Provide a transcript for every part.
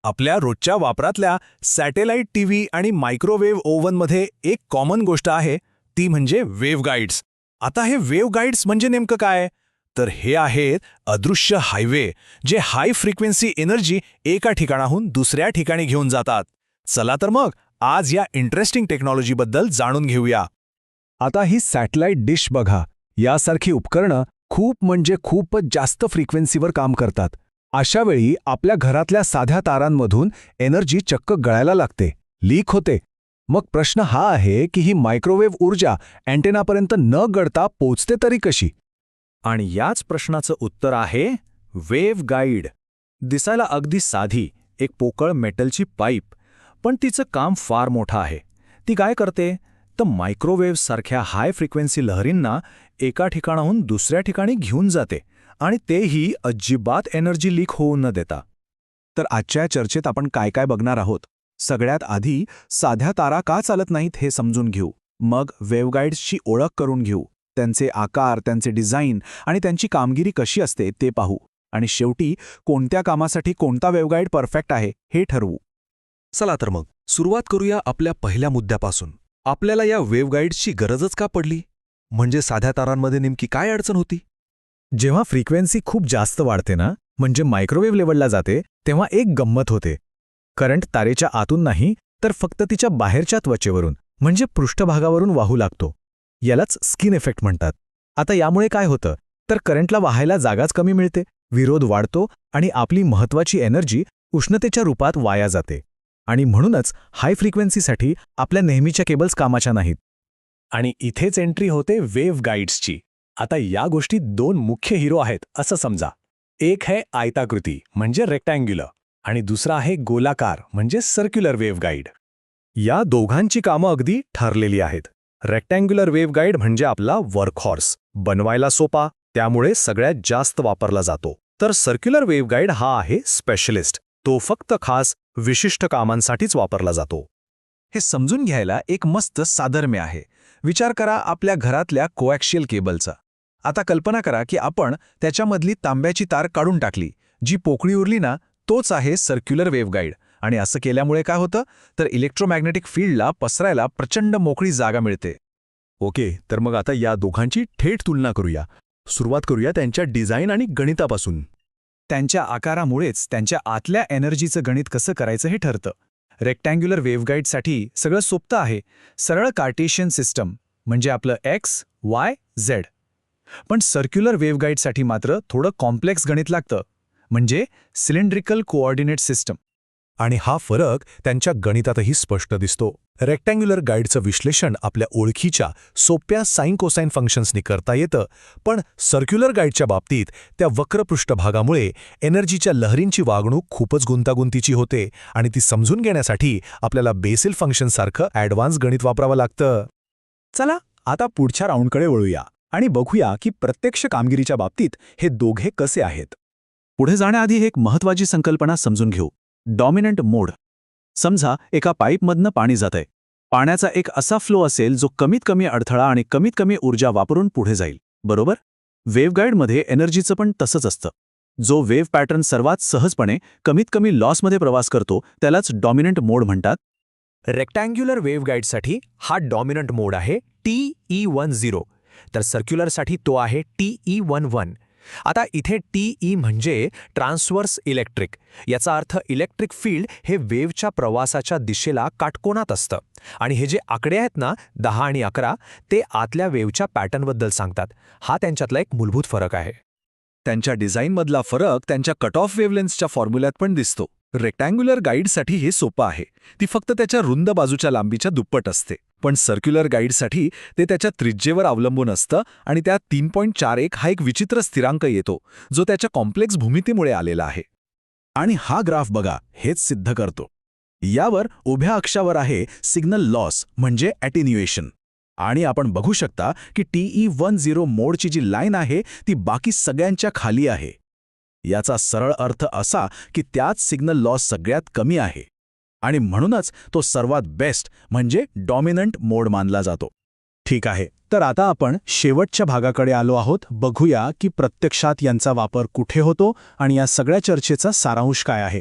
आपल्या रोजच्या वापरातल्या सॅटेलाइट टीव्ही आणि मायक्रोवेव्ह ओव्हनमध्ये एक कॉमन गोष्ट आहे, ती म्हणजे वेव्ह गाईड्स. आता हे वेव्ह गाईड्स म्हणजे नेमकं काय? तर हे आहेत अदृश्य हायवे, जे हाय फ्रिक्वेन्सी एनर्जी एका ठिकाणाहून दुसऱ्या ठिकाणी घेऊन जातात. चला तर मग आज या इंटरेस्टिंग टेक्नॉलॉजीबद्दल जाणून घेऊया. आता ही सॅटेलाइट डिश बघा, यासारखी उपकरणं खूप म्हणजे खूपच जास्त फ्रिक्वेन्सीवर काम करतात. अशा वेळी आपल्या घरातल्या साध्या तारांमधून एनर्जी चक्क गळायला लागते, लीक होते. मग प्रश्न हा आहे की ही मायक्रोवेव्ह ऊर्जा अँटेनापर्यंत न गळता पोचते तरी कशी? आणि याच प्रश्नाचं उत्तर आहे वेव्ह गाईड. दिसायला अगदी साधी एक पोकळ मेटलची पाईप, पण तिचं काम फार मोठं आहे. ती काय करते तर मायक्रोवेव्ह सारख्या हाय फ्रिक्वेन्सी लहरींना एका ठिकाणाहून दुसऱ्या ठिकाणी घेऊन जाते, आणि तेही अजिबात एनर्जी लीक होऊ न देता. तर आजच्या चर्चेत आपण काय काय बघणार आहोत? सगळ्यात आधी साध्या तारा का चालत नाहीत हे समजून घेऊ. मग वेव्हगाईड्सची ओळख करून घेऊ, त्यांचे आकार, त्यांचे डिझाईन आणि त्यांची कामगिरी कशी असते ते पाहू. आणि शेवटी कोणत्या कामासाठी कोणता वेव्हगाईड परफेक्ट आहे हे ठरवू. चला तर मग सुरुवात करूया आपल्या पहिल्या मुद्द्यापासून. आपल्याला या वेव्हगाईड्सची गरजच का पडली? म्हणजे साध्या तारांमध्ये नेमकी काय अडचण होती? जेव्हा फ्रिक्वेन्सी खूप जास्त वाढते ना, म्हणजे मायक्रोवेव्ह लेवलला जाते, तेव्हा एक गंमत होते. करंट तारेच्या आतून नाही, तर फक्त तिच्या बाहेरच्या त्वचेवरून म्हणजे पृष्ठभागावरून वाहू लागतो. यालाच स्किन इफेक्ट म्हणतात. आता यामुळे काय होतं तर करंटला वाहायला जागाच कमी मिळते, विरोध वाढतो आणि आपली महत्त्वाची एनर्जी उष्णतेच्या रूपात वाया जाते. आणि म्हणूनच हाय फ्रिक्वेन्सीसाठी आपल्या नेहमीच्या केबल्स कामाच्या नाहीत. आणि इथेच एंट्री होते वेव्ह गाईड्सची. आता या गोष्टीत दोन मुख्य हिरो आहेत असं समजा. एक आहे आयताकृती म्हणजे रेक्टँग्युलर, आणि दुसरा आहे गोलाकार म्हणजे सर्क्युलर वेव्ह गाईड. या दोघांची कामं अगदी ठरलेली आहेत. रेक्टँग्युलर वेव्ह गाईड म्हणजे आपला वर्कहॉर्स, बनवायला सोपा, त्यामुळे सगळ्यात जास्त वापरला जातो. तर सर्क्युलर वेव्ह गाईड हा आहे स्पेशलिस्ट, तो फक्त खास विशिष्ट कामांसाठीच वापरला जातो. हे समजून घ्यायला एक मस्त साधर्म्य आहे. विचार करा आपल्या घरातल्या कोॲक्शियल केबलचा. आता कल्पना करा की आपण त्याच्यामधली तांब्याची तार काढून टाकली. जी पोकळी उरली ना, तोच आहे सर्क्युलर वेव्ह गाईड. आणि असं केल्यामुळे काय होतं तर इलेक्ट्रोमॅग्नेटिक फील्डला पसरायला प्रचंड मोकळी जागा मिळते. ओके, तर मग आता या दोघांची थेट तुलना करूया. सुरुवात करूया त्यांच्या डिझाईन आणि गणितापासून. त्यांच्या आकारामुळेच त्यांच्या आतल्या एनर्जीचं गणित कसं करायचं हे ठरतं. रेक्टँग्युलर वेव्हगाईडसाठी सगळं सोपं आहे, सरळ कार्टेशियन सिस्टम म्हणजे आपलं एक्स, वाय, झेड. पण सर्क्युलर वेव्हगाईडसाठी मात्र थोडं कॉम्प्लेक्स गणित लागतं, म्हणजे सिलेंड्रिकल कोऑर्डिनेट सिस्टम. आणि हा फरक त्यांच्या गणितातही स्पष्ट दिसतो. रेक्टँग्युलर गाईडचं विश्लेषण आपल्या ओळखीच्या सोप्या साइन कोसाइन फंक्शन्सनी करता येतं, पण सर्क्युलर गाईडच्या बाबतीत त्या वक्र पृष्ठभागामुळे एनर्जीच्या लहरींची वागणूक खूपच गुंतागुंतीची होते, आणि ती समजून घेण्यासाठी आपल्याला बेसिल फंक्शनसारखं ॲडव्हान्स गणित वापरावं लागतं. चला आता पुढच्या राऊंडकडे वळूया आणि बघूया की प्रत्यक्ष कामगिरीच्या बाबतीत हे दोघे कसे आहेत. पुढे जाण्याआधी एक महत्त्वाची संकल्पना समजून घेऊ, डॉमिनंट मोड. समजा एका पाईपमधनं पाणी जातंय. पाण्याचा एक असा फ्लो असेल जो कमीत कमी अडथळा आणि कमीत कमी ऊर्जा वापरून पुढे जाईल, बरोबर? वेव्हगाईडमध्ये एनर्जीचं पण तसंच असतं. जो वेव्ह पॅटर्न सर्वात सहजपणे कमीत कमी लॉसमध्ये प्रवास करतो त्यालाच डॉमिनंट मोड म्हणतात. रेक्टँग्युलर वेव्हगाईडसाठी हा डॉमिनंट मोड आहे TE10, तर सर्क्युलरसाठी तो आहे TE11. आता इथे TE म्हणजे ट्रान्सव्हर्स इलेक्ट्रिक. याचा अर्थ इलेक्ट्रिक फील्ड हे वेव्हच्या प्रवासाच्या दिशेला काटकोनात असतं. आणि हे जे आकडे आहेत ना 10 आणि 11, ते आतल्या वेव्हच्या पॅटर्नबद्दल सांगतात. हा त्यांच्यातला एक मूलभूत फरक आहे. त्यांच्या डिझाईनमधला फरक त्यांच्या कट ऑफ वेव्हलेन्थच्या फॉर्म्युल्यात पण दिसतो. रेक्टँग्युलर गाईडसाठी हे सोपं आहे, ती फक्त त्याच्या रुंद बाजूच्या लांबीच्या दुप्पट असते. पण सर्क्युलर गाईडसाठी ते त्याच्या त्रिज्येवर अवलंबून असतं, आणि त्यात 3.41 हा एक विचित्र स्थिरांक येतो, जो त्याच्या कॉम्प्लेक्स भूमितीमुळे आलेला आहे. आणि हा ग्राफ बघा हेच सिद्ध करतो. यावर उभ्या अक्षावर आहे सिग्नल लॉस म्हणजे ॲटेन्युएशन, आणि आपण बघू शकता की TE10 मोडची जी लाईन आहे ती बाकी सगळ्यांच्या खाली आहे. याचा सरळ अर्थ असा की त्यात सिग्नल लॉस सगळ्यात कमी आहे, आणि म्हणूनच तो सर्वात बेस्ट म्हणजे डॉमिनंट मोड मानला जातो. ठीक आहे, तर आता आपण शेवटच्या भागाकडे आलो आहोत. बघूया की प्रत्यक्षात यांचा वापर कुठे होतो आणि या सगळ्या चर्चेचा सारांश काय आहे.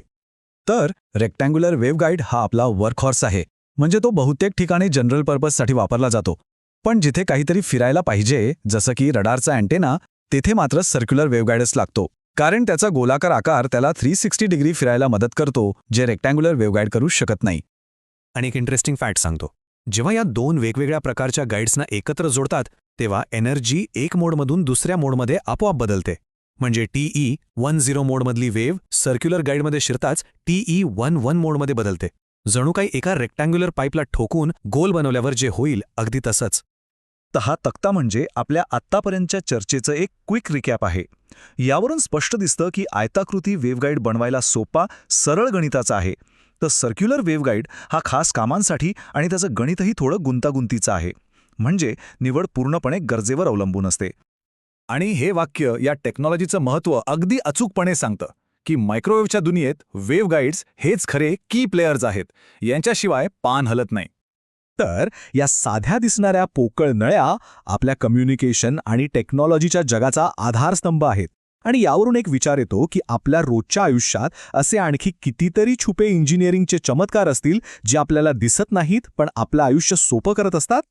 तर रेक्टँग्युलर वेव्हगाईड हा आपला वर्कहॉर्स आहे. म्हणजे तो बहुतेक ठिकाणी जनरल पर्पजसाठी वापरला जातो. पण जिथे काहीतरी फिरायला पाहिजे, जसं की रडारचा अँटेना, तेथे मात्र सर्क्युलर वेव्हगाईडच लागतो. कारण त्याचा गोलाकार आकार त्याला 360 डिग्री फिरायला मदत करतो, जे रेक्टँग्युलर वेव्हगाईड करू शकत नाही. आणि एक इंटरेस्टिंग फॅक्ट सांगतो. जेव्हा या दोन वेगवेगळ्या प्रकारच्या गाईड्सना एकत्र जोडतात, तेव्हा एनर्जी एक मोडमधून दुसऱ्या मोडमध्ये आपोआप बदलते. म्हणजे TE10 मोडमधली वेव्ह सर्क्युलर गाईडमध्ये शिरताच TE11 मोडमध्ये बदलते. जणू काही एका रेक्टँग्युलर पाईपला ठोकून गोल बनवल्यावर जे होईल अगदी तसंच. तर हा तक्ता म्हणजे आपल्या आत्तापर्यंतच्या चर्चेचं एक क्विक रिकॅप आहे. यावरून स्पष्ट दिसतं की आयताकृती वेव्हगाईड बनवायला सोपा, सरळ गणिताचा आहे. तर सर्क्युलर वेव्हगाईड हा खास कामांसाठी आणि त्याचं गणितही थोडं गुंतागुंतीचं आहे. म्हणजे निवड पूर्णपणे गरजेवर अवलंबून असते. आणि हे वाक्य या टेक्नॉलॉजीचं महत्त्व अगदी अचूकपणे सांगतं की मायक्रोवेव्हच्या दुनियेत वेव्हगाईड्स हेच खरे की प्लेयर्स आहेत. यांच्याशिवाय पान हलत नाही. तर या साध्या दिसणाऱ्या पोकळ नळ्या आपल्या कम्युनिकेशन आणि टेक्नॉलॉजीच्या जगाचा आधारस्तंभ आहेत. आणि यावरून एक विचार येतो की आपल्या रोजच्या आयुष्यात असे आणखी कितीतरी छुपे इंजिनिअरिंगचे चमत्कार असतील जे आपल्याला दिसत नाहीत पण आपलं आयुष्य सोपं करत असतात.